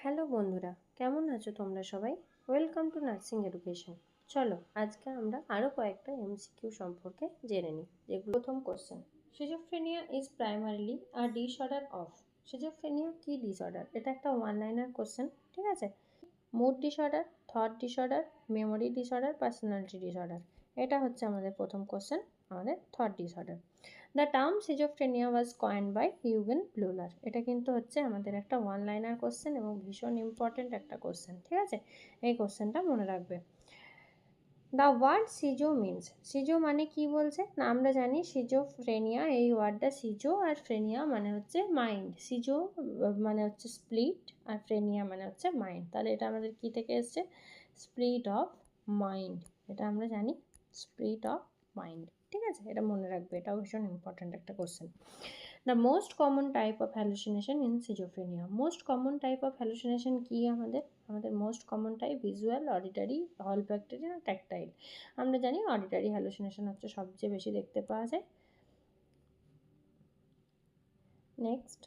Hello বন্ধুরা, কেমন আছো তোমরা সবাই? Welcome to nursing education. চলো আজকে আমরা আরও কয়েকটা এমসিকিউ সম্পর্কে জেনে নিই। যেগুলো প্রথম question, schizophrenia is primarily a disorder of. Schizophrenia কি ডিসঅর্ডার? এটা একটা ওয়ান লাইনার কোশ্চেন, ঠিক আছে? Mood disorder, thought disorder, memory disorder, personality disorder. এটা হচ্ছে আমাদের প্রথম কোশ্চেন, আমাদের thought disorder. The term schizophrenia was coined by Eugen Bleuler. এটা কিন্তু হচ্ছে আমাদের একটা ওয়ান লাইনার কোশ্চেন এবং ভীষণ ইম্পর্টেন্ট একটা কোশ্চেন, ঠিক আছে? এই কোশ্চেনটা মনে রাখবে। দ্য ওয়ার্ড সিজো মিনস, সিজো মানে কি বলছে না, আমরা জানি সিজোফ্রেনিয়া, এই ওয়ার্ডটা সিজো আর ফ্রেনিয়া মানে হচ্ছে মাইন্ড। সিজো মানে হচ্ছে স্প্লিট আর ফ্রেনিয়া মানে হচ্ছে মাইন্ড। তাহলে এটা আমাদের কি থেকে এসছে? Split of mind. এটা আমরা জানি, স্প্লিট অফ মাইন্ড, ঠিক আছে? এটা মনে রাখবে, এটাও ভীষণ ইম্পর্ট্যান্ট একটা question. The most common type of hallucination in schizophrenia. Most common type of hallucination কি আমাদের? আমাদের most common type visual, auditory, olfactory না ট্যাকটাইল। আমরা জানি অডিটারি হ্যালুসিনেশন হচ্ছে সবচেয়ে বেশি দেখতে পাওয়া যায়। Next,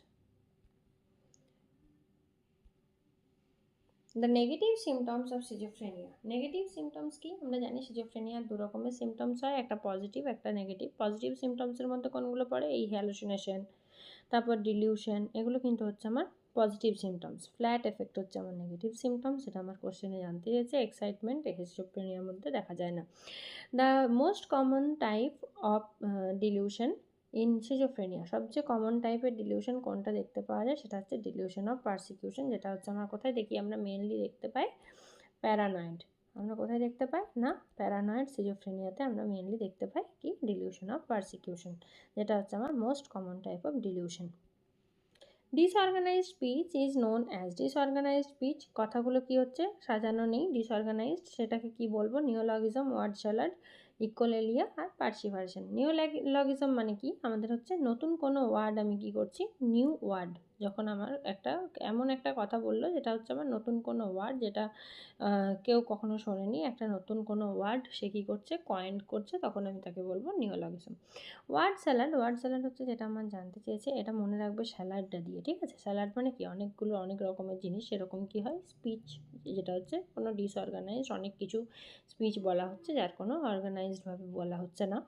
the negative symptoms of schizophrenia. Negative symptoms কি? আমরা জানি সিজোফ্রেনিয়ার দু রকমের সিমটমস হয়, একটা পজিটিভ একটা নেগেটিভ। পজিটিভ সিমটমসের মধ্যে কোনগুলো পড়ে? এই হ্যালুসিনেশন, তারপর ডিলিউশন, এগুলো কিন্তু হচ্ছে আমার পজিটিভ সিমটমস। ফ্ল্যাট এফেক্ট হচ্ছে আমার নেগেটিভ সিমটমস, সেটা আমার কোশ্চেনে জানতে চেয়েছে। এক্সাইটমেন্ট সিজোফ্রেনিয়ার মধ্যে দেখা যায় না। The most common type of dilution in schizophrenia. সবচেয়ে কমন টাইপের ডিলিউশন কোনটা দেখতে পাওয়া যায়? সেটা হচ্ছে ডিলিউশন অফ পারসিকিউশন, যেটা হচ্ছে আমরা কোথায় দেখি? আমরা মেনলি দেখতে পাই প্যারানয়েড। আমরা কোথায় দেখতে পাই না? প্যারানয়েড সিজোফ্রেনিয়াতে আমরা মেনলি দেখতে পাই কি? ডিলিউশন অফ পারসিকিউশন, যেটা হচ্ছে আমার most common type of dilution. Disorganised speech is known as. Disorganised speech, কথাগুলো কি হচ্ছে? সাজানো নেই, ডিসঅর্গানাইজড। সেটাকে কি বলবো? নিওলজিজম, ওয়ার্ড স্যালাড, ইকোলেলিয়া আর পার্সিভার্সন। নিওলজিজম মানে কি? আমাদের হচ্ছে নতুন কোনো ওয়ার্ড আমি কি করছি? New word. যখন আমার একটা এমন একটা কথা বললো যেটা হচ্ছে আমার নতুন কোনো ওয়ার্ড, যেটা কেউ কখনো শোনেনি, একটা নতুন কোনো ওয়ার্ড সে কী করছে? কয়েন করছে, তখন আমি তাকে বলবো neologism. Word salad, word salad হচ্ছে যেটা আমার জানতে চেয়েছে, এটা মনে রাখবে স্যালাডটা দিয়ে, ঠিক আছে? স্যালাড মানে কি? অনেকগুলো অনেক রকমের জিনিস, সেরকম কি হয়? স্পিচ, যেটা হচ্ছে কোনো ডিসঅর্গানাইজড অনেক কিছু স্পিচ বলা হচ্ছে, যার কোনো অর্গানাইজডভাবে বলা হচ্ছে না।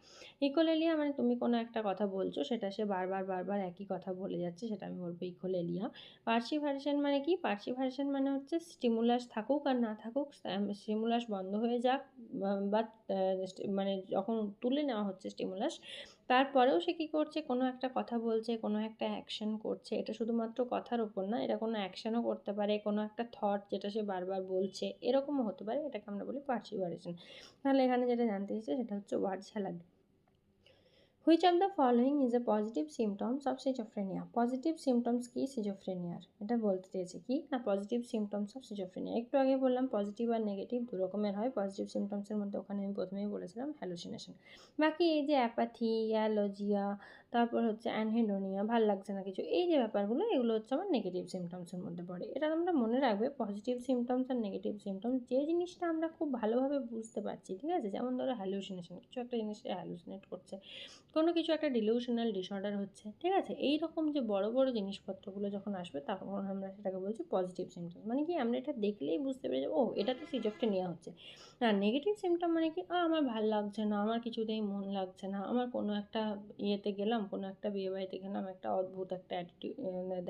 ইকোলেলিয়া মানে তুমি কোনো একটা কথা বলছো, সেটা সে বারবার বারবার একই কথা বলে যাচ্ছে, সেটা আমি বলবো ইকোলেলিয়া। পার্সিভার্সন মানে কি? পার্সিভার্সন মানে হচ্ছে স্টিমুলাস থাকুক আর না থাকুক, স্টিমুলাস বন্ধ হয়ে যাক বা মানে যখন তুলে নেওয়া হচ্ছে স্টিমুলাস, তারপরেও সে কী করছে? কোনো একটা কথা বলছে, কোনো একটা অ্যাকশন করছে। এটা শুধুমাত্র কথার ওপর না, এটা কোনো অ্যাকশনও করতে পারে, কোনো একটা থট যেটা সে বারবার বলছে, এরকমও হতে পারে। এটাকে আমরা বলি পার্সিভারেশন। তাহলে এখানে যেটা জানতে চাইছে সেটা হচ্ছে word salad. Which of the following is a positive symptoms of schizophrenia. Positive symptoms কি সিজোফ্রেনিয়ার? এটা বলতে চেয়েছে কি না পজিটিভ সিমটমস অফ সিজোফ্রেনিয়া। একটু আগে বললাম পজিটিভ আর নেগেটিভ দু রকমের হয়। পজিটিভ সিমটমসের মধ্যে ওখানে আমি প্রথমেই বলেছিলাম হ্যালুসিনেশন। বাকি এই যে অ্যাপাথি, অ্যালজিয়া, তারপর হচ্ছে অ্যানহেডোনিয়া, ভাল লাগছে না কিছু, এই যে ব্যাপারগুলো, এগুলো হচ্ছে আমার নেগেটিভ সিমটমসের মধ্যে পড়ে। এটা আমরা মনে রাখবে, পজিটিভ সিমটমস আর নেগেটিভ সিমটমস, যে জিনিসটা আমরা খুব ভালোভাবে বুঝতে পারছি, ঠিক আছে? যেমন ধরো হ্যালুসিনেশন, কিছু একটা জিনিসে হ্যালুসিনেট করছে, কোনো কিছু একটা ডিলিউশনাল ডিসঅর্ডার হচ্ছে, ঠিক আছে? এই রকম যে বড় বড় জিনিসপত্রগুলো যখন আসবে, তখন আমরা সেটাকে বলছি পজিটিভ সিমটম। মানে কি? আমরা এটা দেখলেই বুঝতে পেরে যাবো, ও এটা তো সিজোফ্রেনিয়া হচ্ছে। আর নেগেটিভ সিমটম মানে কি? আমার ভাল লাগছে না, আমার কিছুতেই মন লাগছে না, আমার কোনো একটা ইয়েতে গেলাম, কোনো একটা বিয়েবাড়িতে গেলাম, একটা অদ্ভুত একটা অ্যাটিটিউড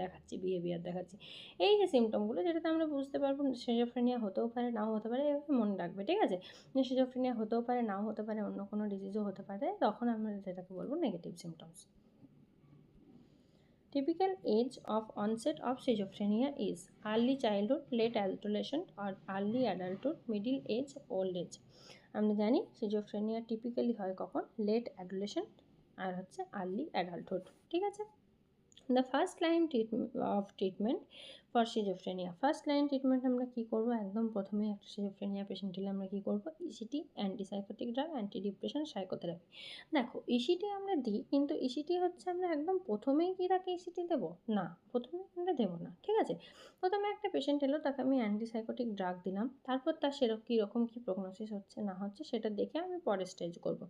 দেখাচ্ছি, বিহেভিয়ার দেখাচ্ছি। এই যে সিমটমগুলো, যেটাতে আমরা বুঝতে পারবো সিজোফ্রেনিয়া হতেও পারে, নাও হতে পারে, এভাবে মনে রাখবে, ঠিক আছে? সিজোফ্রেনিয়া হতেও পারে, নাও হতে পারে, অন্য কোনো ডিজিজও হতে পারে, তখন আমরা যেটাকে বলবো negative symptoms. Typical age of onset of schizophrenia is early childhood, late adolescent আর early adulthood, middle age, old age. আমরা জানি সিজোফ্রেনিয়া টিপিক্যালি হয় কখন? লেট অ্যাডোলেসেন্ট আর হচ্ছে আর্লি অ্যাডাল্টহুড, ঠিক আছে? The first line of treatment for schizophrenia. First line treatment আমরা কী করবো? একদম প্রথমেই একটা সিজোফ্রেনিয়া পেশেন্ট হলে আমরা কী করবো? ECT, antipsychotic drug, anti depression, psychotherapy. দেখো, ইসিটি আমরা দিই, কিন্তু ইসিটি হচ্ছে আমরা একদম প্রথমেই কি তাকে ইসিটি দেবো? না, প্রথমে আমরা দেবো না, ঠিক আছে? প্রথমে একটা পেশেন্ট এলো, তাকে আমি অ্যান্টিসাইকোটিক ড্রাগ দিলাম, তারপর তার কীরকম কী প্রগনোসিস হচ্ছে না হচ্ছে সেটা দেখে আমি পরে স্টেজ করবো।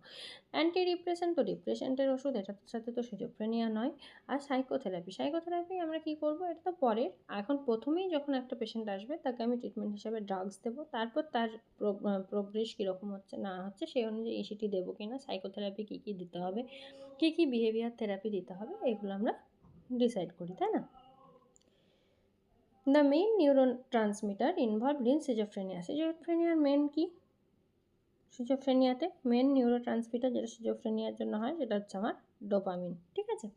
অ্যান্টি ডিপ্রেশন তো ডিপ্রেশনের ওষুধ, এটার সাথে তো সিজোফ্রেনিয়া নয়। আর সাইকোথেরাপি, সাইকোথেরাপি আমরা কী করবো? এটা তো পরের। এখন এখন প্রথমেই যখন একটা পেশেন্ট আসবে তাকে আমি ট্রিটমেন্ট হিসাবে ড্রাগস দেবো, তারপর তার প্রোগ্রেস কীরকম হচ্ছে না হচ্ছে সেই অনুযায়ী ইসিটি দেবো কি না, সাইকোথেরাপি কী কী দিতে হবে, কী কী বিহেভিয়ার থেরাপি দিতে হবে, এগুলো আমরা ডিসাইড করি, তাই না? The main neurotransmitter involved in schizophrenia. সিজোফ্রেনিয়ার মেন কি? সিজোফ্রেনিয়াতে মেন নিউরোট্রান্সমিটার যেটা সিজোফ্রেনিয়ার জন্য হয় সেটা হচ্ছে আমার ডোপামিন, ঠিক আছে?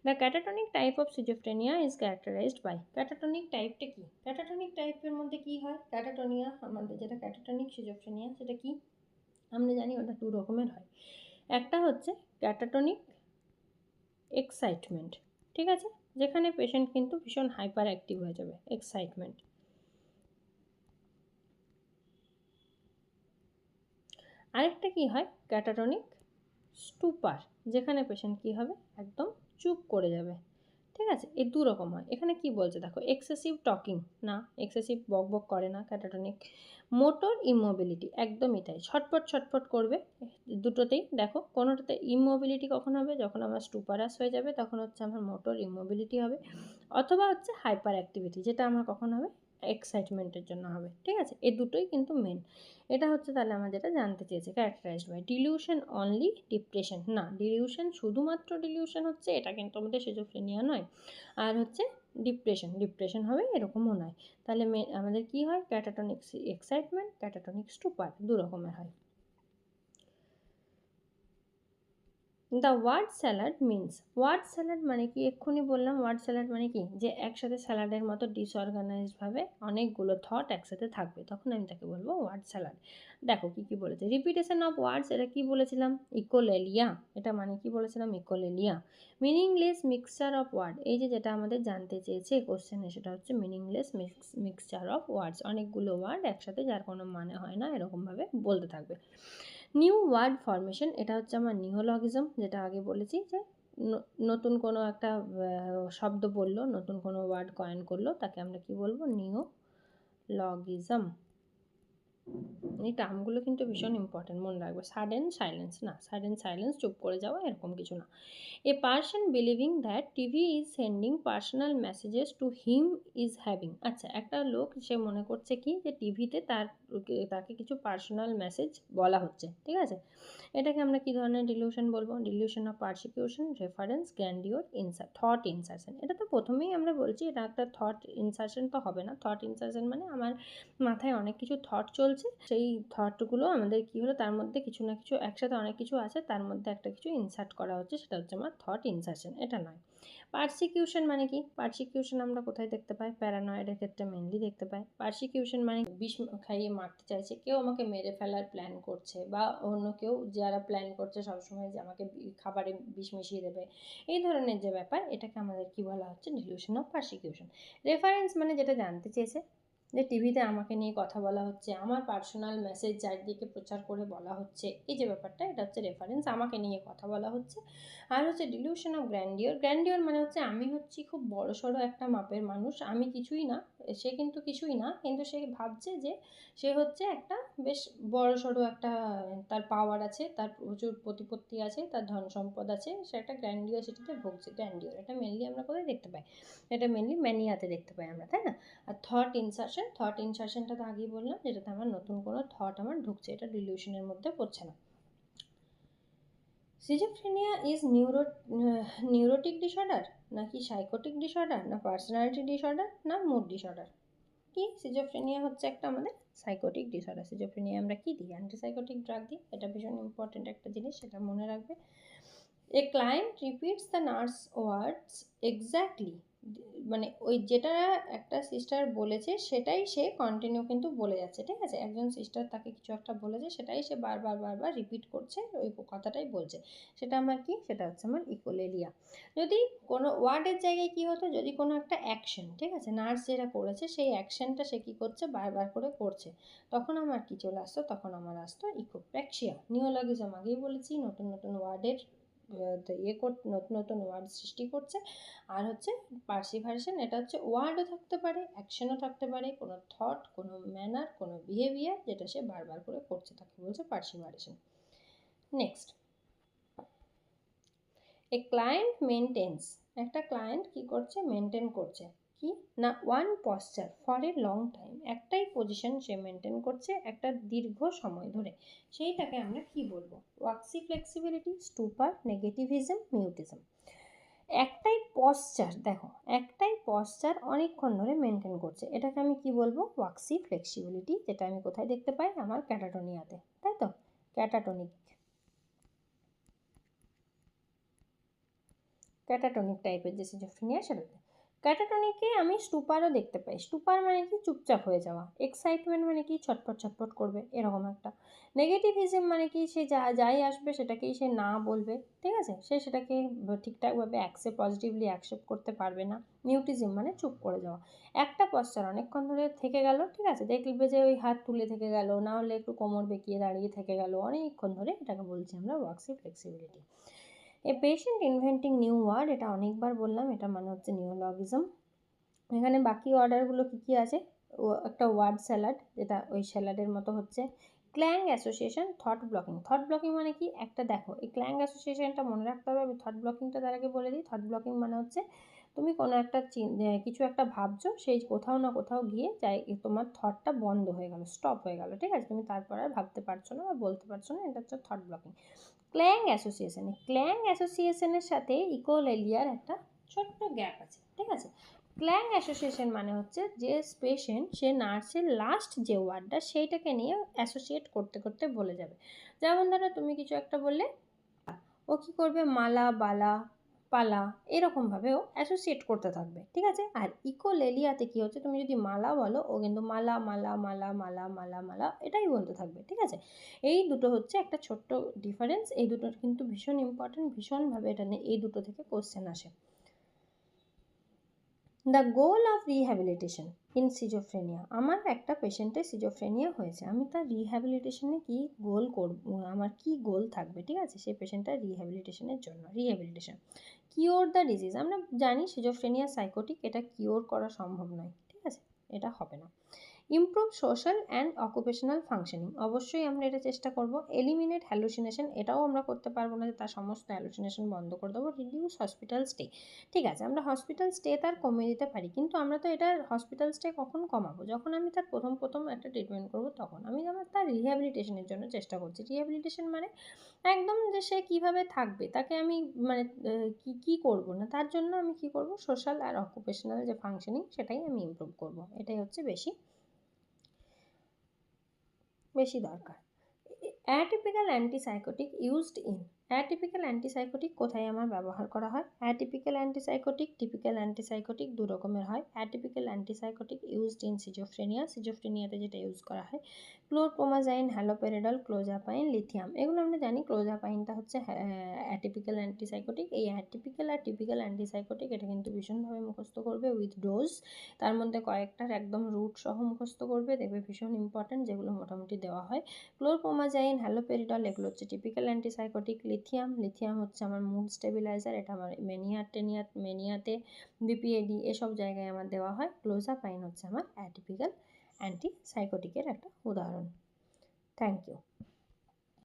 The catatonic type of schizophrenia is characterised by. Catatonic টাইপটা কি? ক্যাটাটনিক টাইপের মধ্যে কি হয়? ক্যাটাটোনিয়া আমাদের যেটা ক্যাটাটনিক সিজোফ্রেনিয়া সেটা কি আমরা জানি, ওটা দু রকমের হয়। একটা হচ্ছে ক্যাটাটনিক এক্সাইটমেন্ট, ঠিক আছে, যেখানে পেশেন্ট কিন্তু ভীষণ হাইপার অ্যাক্টিভ হয়ে যাবে, এক্সাইটমেন্ট। আরেকটা কি হয়? ক্যাটাটনিক স্টুপার, যেখানে পেশেন্ট কি হবে, একদম চুপ করে যাবে, ঠিক আছে? এই দু রকম হয়। এখানে কি বলছে দেখো, এক্সেসিভ টকিং না, এক্সেসিভ বক বক করে না ক্যাটাটনিক। মোটর ইমোবিলিটি, একদমই তাই, ছটফট ছটফট করবে দুটোতেই। দেখো কোনোটাতে ইমোবিলিটি কখন হবে, যখন আমার স্টুপারাস হয়ে যাবে তখন হচ্ছে আমার মোটর ইমোবিলিটি হবে, অথবা হচ্ছে হাইপার অ্যাক্টিভিটি, যেটা আমার কখন হবে, এক্সাইটমেন্টের জন্য হবে, ঠিক আছে? এই দুটোই কিন্তু মেন। এটা হচ্ছে তাহলে আমার যেটা জানতে চেয়েছে, characterised by. Delusion only, depression না, ডিলিউশন শুধুমাত্র ডিলিউশন হচ্ছে এটা কিন্তু আমাদের সিজোফ্রেনিয়া নয়। আর হচ্ছে ডিপ্রেশন হবে এরকমও নয়। তাহলে আমাদের কি হয়, ক্যাটাটনিক এক্সাইটমেন্ট, ক্যাটাটনিক স্টুপার, দু রকমের হয়। The word salad means, word salad মানে কি? এক্ষুনি বললাম ওয়ার্ড স্যালাড মানে কি, যে একসাথে স্যালাডের মতো ডিসঅর্গানাইজডভাবে অনেকগুলো থট একসাথে থাকবে, তখন আমি তাকে বলবো ওয়ার্ড স্যালাড। দেখো কী কী বলেছে, রিপিটেশন অফ ওয়ার্ডস, এটা কি বলেছিলাম, ইকোলেলিয়া। এটা মানে কি বলেছিলাম, ইকোলেলিয়া। মিনিংলেস মিক্সচার অফ ওয়ার্ড, এই যে যেটা আমাদের জানতে চেয়েছে কোশ্চেনে, সেটা হচ্ছে মিনিংলেস মিক্সচার অফ ওয়ার্ডস, অনেকগুলো ওয়ার্ড একসাথে যার কোনো মানে হয় না এরকমভাবে বলতে থাকবে। নিউ ওয়ার্ড ফরমেশন, এটা হচ্ছে আমার নিওলজিজম, যেটা আগে বলেছি যে নতুন কোনো একটা শব্দ বললো, নতুন কোনো ওয়ার্ড কয়েন করলো, তাকে আমরা কি বলবো, নিওলজিজম। এই টার্মগুলো কিন্তু ভীষণ ইম্পর্টেন্ট, মনে রাখবে। সাডেন সাইলেন্স না, সাডেন সাইলেন্স, চুপ করে যাওয়া, এরকম কিছু না। A person believing that TV is sending personal messages to him is having. আচ্ছা, একটা লোক সে মনে করছে কি, যে টিভিতে তাকে কিছু পার্সোনাল মেসেজ বলা হচ্ছে, ঠিক আছে? এটাকে আমরা কি ধরনের ডিলিউশন বলবো? Delusion of persecution, reference, grandeur, thought insertion. এটা তো প্রথমেই আমরা বলছি এটা একটা থট ইনসারশন তো হবে না। থট ইনসারশন মানে আমার মাথায় অনেক কিছু থট চলছে, সেই থটগুলো আমাদের কি হলো, তার মধ্যে কিছু না কিছু একসাথে অনেক কিছু আছে, তার মধ্যে একটা কিছু ইনসার্ট করা হচ্ছে, সেটা হচ্ছে আমার থট ইনসারশন, এটা নয়। পারসিকিউশন মানে কি? পারসিকিউশন আমরা কোথায় দেখতে পাই? প্যারানয়েডের ক্ষেত্রে মেনলি দেখতে পাই। পারসিকিউশন মানে বিষ খাইয়ে মারতে চাইছে, কেউ আমাকে মেরে ফেলার প্ল্যান করছে, বা অন্য কেউ যারা প্ল্যান করছে সবসময় যে আমাকে খাবারে বিষ মিশিয়ে দেবে, এই ধরনের যে ব্যাপার, এটাকে আমাদের কি বলা হচ্ছে, ডিলিউশন অফ পারসিকিউশন। রেফারেন্স মানে যেটা জানতে চেয়েছে, যে টিভিতে আমাকে নিয়ে কথা বলা হচ্ছে, আমার পার্সোনাল মেসেজ চারদিকে প্রচার করে বলা হচ্ছে, এই যে ব্যাপারটা, এটা হচ্ছে রেফারেন্স, আমাকে নিয়ে কথা বলা হচ্ছে। আর হচ্ছে ডিলিউশন অফ গ্র্যান্ডিওর। গ্র্যান্ডিওর মানে হচ্ছে আমি হচ্ছি খুব বড়সড় একটা মাপের মানুষ, আমি কিছুই না, সে কিন্তু কিছুই না, কিন্তু সে ভাবছে যে সে হচ্ছে একটা বেশ বড়সড় একটা, তার পাওয়ার আছে, তার প্রচুর প্রতিপত্তি আছে, তার ধন সম্পদ আছে, সে একটা গ্র্যান্ডিওসিটিতে ভুগছে। গ্র্যান্ডিওর এটা মেনলি আমরা কোথায় দেখতে পাই? এটা মেনলি ম্যানিয়াতে দেখতে পাই আমরা, তাই না? আর থট ইনসারশনটা তো আগেই বললাম, যেটাতে আমার নতুন কোনো থট আমার ঢুকছে, এটা ডিলিউশনের মধ্যে পড়ছে না। সিজোফ্রেনিয়া ইজ নিউরোটিক ডিসঅর্ডার, নাকি সাইকোটিক ডিসঅর্ডার, না পার্সোনালিটি ডিসঅর্ডার, না মুড ডিসঅর্ডার? কি, সিজোফ্রেনিয়া হচ্ছে একটা আমাদের সাইকোটিক ডিসঅর্ডার। সিজোফ্রেনিয়া আমরা কি দিই? অ্যান্টিসাইকোটিক ড্রাগ দিই, এটা ভীষণ ইম্পর্টেন্ট একটা জিনিস, সেটা মনে রাখবে। A client repeats the nurse words exactly, মানে ওই যেটা একটা সিস্টার বলেছে সেটাই সে কন্টিনিউ কিন্তু বলে যাচ্ছে, ঠিক আছে? একজন সিস্টার তাকে কিছু একটা বলেছে, সেটাই সে বারবার রিপিট করছে, ওই কথাটাই বলছে, সেটা আমার কি, সেটা হচ্ছে আমার ইকোলেলিয়া। যদি কোনো ওয়ার্ডের জায়গায় কি হতো, যদি কোনো একটা অ্যাকশন, ঠিক আছে, নার্স যেটা করেছে সেই অ্যাকশনটা সে কী করছে, বারবার করে করছে, তখন আমার কি চলে আসতো, তখন আমার আসতো ইকোপ্র্যাক্সিয়া। নিওলজিজম আগেই বলেছি, নতুন নতুন ওয়ার্ডের নতুন নতুন ওয়ার্ড সৃষ্টি করছে। আর হচ্ছে পার্সিভারেশন, এটা হচ্ছে ওয়ার্ডও থাকতে পারে, অ্যাকশনও থাকতে পারে, কোনো থট, কোনো ম্যানার, কোনো বিহেভিয়ার, যেটা সে বারবার করে করছে, তাকে বলছে পার্সিভারেশন। নেক্সট, এ ক্লায়েন্ট মেনটেন্স, একটা ক্লায়েন্ট কি করছে, মেনটেন করছে, কি কি না one posture for a long time, একটাই পজিশন সে মেনটেন করছে একটা দীর্ঘ সময় ধরে, সেইটাকে আমরা কি বলবো? ওয়াক্সি ফ্লেক্সিবিলিটি, স্টুপার, নেগেটিভিজম, মিউটিজম। একটাই পশ্চার, দেখো একটাই পশ্চার অনেকক্ষণ ধরে মেনটেন করছে, এটাকে আমি কি বলবো? ওয়াক্সি ফ্লেক্সিবিলিটি, যেটা আমি কোথায় দেখতে পাই? আমার ক্যাটাটোনিয়াতে, তাই তো, ক্যাটাটোনিক টাইপের যে সিজোফ্রেনিয়া সেটাতে। ক্যাটাটনিকে আমি স্টুপারও দেখতে পাই। স্টুপার মানে কি? চুপচাপ হয়ে যাওয়া। এক্সাইটমেন্ট মানে কি? ছটফট ছটফট করবে, এরকম একটা। নেগেটিভিজম মানে কি? সে যাই আসবে সেটাকেই সে না বলবে, ঠিক আছে, সে সেটাকে ঠিকঠাকভাবে পজিটিভলি অ্যাকসেপ্ট করতে পারবে না। মিউটিজম মানে চুপ করে যাওয়া। একটা পশ্চার অনেকক্ষণ ধরে থেকে গেল, ঠিক আছে, দেখবে যে ওই হাত তুলে থেকে গেল, না হলে একটু কোমর বেঁকিয়ে দাঁড়িয়ে থেকে গেল অনেকক্ষণ ধরে, এটাকে বলছি আমরা waxy flexibility. A patient inventing new word, এটা অনেকবার বললাম, এটা মানে হচ্ছে নিওলজিজম। এখানে বাকি অর্ডারগুলো কী কী আছে? একটা ওয়ার্ড স্যালাড, যেটা ওই স্যালাডের মতো হচ্ছে। ক্ল্যাং association, thought blocking. Thought blocking মানে কি? একটা দেখো, এই ক্ল্যাং অ্যাসোসিয়েশনটা মনে রাখতে হবে। আমি থট ব্লকিংটা তার আগে বলে দিই। থট ব্লকিং মানে হচ্ছে তুমি কোনো একটা কিছু একটা ভাবছো, সেই কোথাও না কোথাও গিয়ে যাই তোমার থটটা বন্ধ হয়ে গেল, স্টপ হয়ে গেল, ঠিক আছে, তুমি তারপর আর ভাবতে পারছো না বা বলতে পারছো না, এটা হচ্ছে থট ব্লকিং। ক্ল্যাং অ্যাসোসিয়েশনের সাথে ইকোলেলিয়ার একটা ছোট্ট গ্যাপ আছে, ঠিক আছে। ক্ল্যাং অ্যাসোসিয়েশন মানে হচ্ছে যে পেশেন্ট সে নার্সের লাস্ট যে ওয়ার্ডটা সেইটাকে নিয়ে অ্যাসোসিয়েট করতে করতে বলে যাবে। যেমন ধরো তুমি কিছু একটা বললে, ও কী করবে? মালা, বালা, পালা, এরকমভাবে ও অ্যাসোসিয়েট করতে থাকবে, ঠিক আছে। আর ইকোলেলিয়াতে কী হচ্ছে? তুমি যদি মালা বলো, ও কিন্তু মালা মালা মালা মালা মালা মালা এটাই বলতে থাকবে, ঠিক আছে। এই দুটো হচ্ছে একটা ছোট্ট ডিফারেন্স, এই দুটোর কিন্তু ভীষণ ইম্পর্টেন্ট, ভীষণভাবে এটা নিয়ে এই দুটো থেকে কোশ্চেন আসে। The goal of rehabilitation in schizophrenia, আমার একটা পেশেন্টের সিজোফ্রেনিয়া হয়েছে, আমি তার রিহ্যাবিলিটেশনে কী গোল করব, আমার কী গোল থাকবে, ঠিক আছে, সেই পেশেন্টটার রিহ্যাবিলিটেশনের জন্য। Rehabilitation, cure the disease. আমরা জানি সিজোফ্রেনিয়া সাইকোটিক, এটা কিওর করা সম্ভব নয়, ঠিক আছে, এটা হবে না। Improve social and occupational functioning, অবশ্যই আমরা এটা চেষ্টা করব। এলিমিনেট হ্যালুসিনেশন, এটাও আমরা করতে পারবো না যে তার সমস্ত হ্যালুসিনেশন বন্ধ করে দেবো। রিডিউস হসপিটাল স্টে, ঠিক আছে, আমরা হসপিটাল স্টে তার কমিয়ে দিতে পারি, কিন্তু আমরা তো এটা হসপিটাল স্টে কখন কমাবো? যখন আমি তার প্রথম একটা ট্রিটমেন্ট করবো তখন। আমি আমার তার রিহ্যাবিলিটেশনের জন্য চেষ্টা করছি। রিহ্যাবিলিটেশন মানে একদম যে সে কীভাবে থাকবে, তাকে আমি মানে কী করবো না, তার জন্য আমি কী করব? সোশ্যাল আর অকুপেশনাল যে ফাংশনিং সেটাই আমি ইমপ্রুভ করব, এটাই হচ্ছে বেশি দরকার। Atypical antipsychotic used in, atypical antipsychotic কোথায় আমার ব্যবহার করা হয়? অ্যাটিপিক্যাল অ্যান্টিসাইকোটিক, টিপিক্যাল অ্যান্টিসাইকোটিক দু রকমের হয়। অ্যাটিপিক্যাল অ্যান্টিসাইকোটিক ইউজড ইন সিজোফ্রেনিয়াতে যেটা ইউজ করা হয়, ক্লোরপ্রোমাজাইন, হ্যালোপেরিডল, ক্লোজাপাইন, লিথিয়াম। এগুলো আমরা জানি। ক্লোজাপাইনটা হচ্ছে অ্যাটিপিক্যাল অ্যান্টিসাইকোটিক। এই অ্যাটিপিক্যাল আর টিপিক্যাল অ্যান্টিসাইকোটিক এটা কিন্তু ভীষণভাবে মুখস্থ করবে উইথ ডোজ, তার মধ্যে কয়েকটার একদম রুট সহ মুখস্থ করবে, দেখবে ভীষণ ইম্পর্ট্যান্ট, যেগুলো মোটামুটি দেওয়া হয়। ক্লোরপ্রোমাজাইন, হ্যালোপেরিডল এগুলো হচ্ছে টিপিক্যাল অ্যান্টিসাইকোটিক। লিথিয়াম হচ্ছে আমার মুড স্টেবিলাইজার, এটা আমার মেনিয়াতে, বিপিএডি এসব জায়গায় আমার দেওয়া হয়। ক্লোজাপাইন হচ্ছে আমার অ্যাটিপিক্যাল অ্যান্টিসাইকোটিকের একটা উদাহরণ। Thank you.